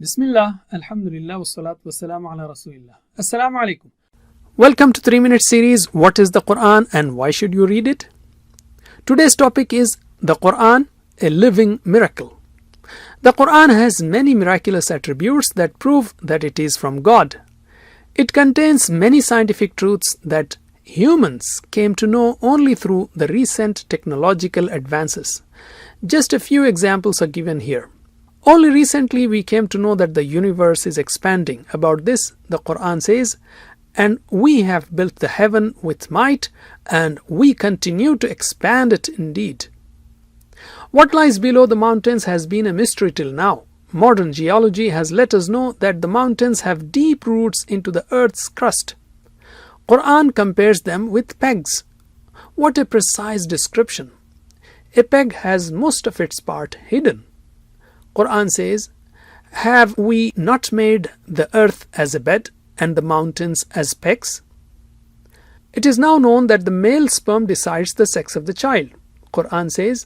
Bismillah, Alhamdulillah, wassalatu wassalamu ala Rasulillah. Assalamu alaikum. Welcome to 3-minute series, What is the Quran and why should you read it? Today's topic is the Quran, a living miracle. The Quran has many miraculous attributes that prove that it is from God. It contains many scientific truths that humans came to know only through the recent technological advances. Just a few examples are given here. Only recently we came to know that the universe is expanding. About this, the Quran says, "And we have built the heaven with might, and we continue to expand it indeed." What lies below the mountains has been a mystery till now. Modern geology has let us know that the mountains have deep roots into the earth's crust. Quran compares them with pegs. What a precise description. A peg has most of its part hidden. Quran says, "Have we not made the earth as a bed and the mountains as pegs?" It is now known that the male sperm decides the sex of the child. Quran says,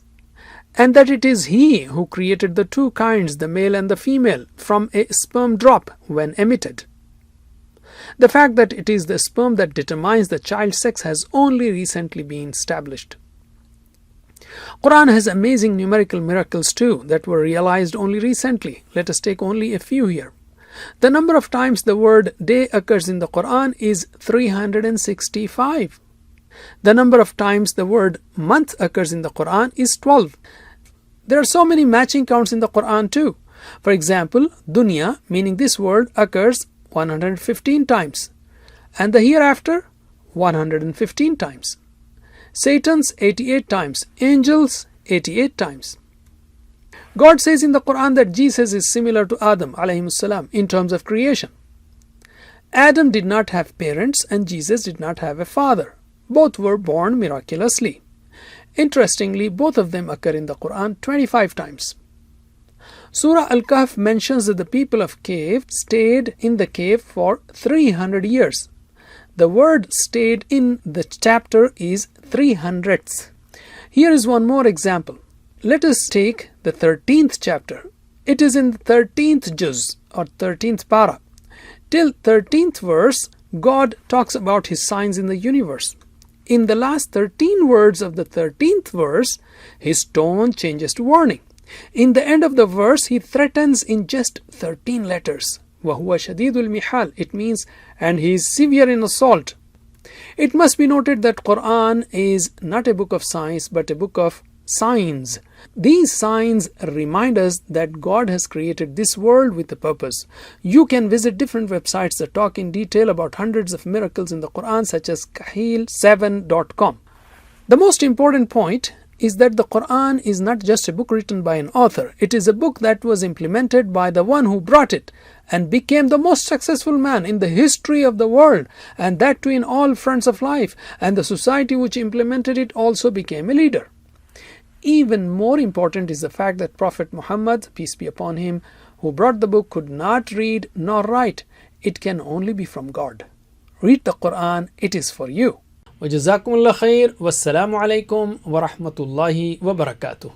"And that it is He who created the two kinds, the male and the female, from a sperm drop when emitted." The fact that it is the sperm that determines the child's sex has only recently been established. Quran has amazing numerical miracles too that were realized only recently. Let us take only a few here. The number of times the word day occurs in the Quran is 365. The number of times the word month occurs in the Quran is 12. There are so many matching counts in the Quran too. For example, dunya, meaning this world, occurs 115 times, and the hereafter 115 times. Satan's 88 times, angels 88 times. God says in the Quran that Jesus is similar to Adam alayhi salam in terms of creation. Adam did not have parents and Jesus did not have a father. Both were born miraculously. Interestingly, both of them occur in the Quran 25 times. Surah Al-Kahf mentions that the people of cave stayed in the cave for 300 years. The word stayed in the chapter is 300th. Here is one more example. Let us take the 13th chapter. It is in the 13th juz or 13th para. Till 13th verse, God talks about His signs in the universe. In the last 13 words of the 13th verse, His tone changes to warning. In the end of the verse, He threatens in just 13 letters. وَهُوَ شَدِيدُ الْمِحَالِ. It means, and He is severe in assault. It must be noted that Quran is not a book of science but a book of signs. These signs remind us that God has created this world with a purpose. You can visit different websites that talk in detail about hundreds of miracles in the Quran, such as kahil7.com. The most important point is that the Quran is not just a book written by an author. It is a book that was implemented by the one who brought it and became the most successful man in the history of the world, and that too in all fronts of life, and the society which implemented it also became a leader. Even more important is the fact that Prophet Muhammad, peace be upon him, who brought the book, could not read nor write. It can only be from God. Read the Quran, it is for you. وجزاكم الله خير والسلام عليكم ورحمة الله وبركاته.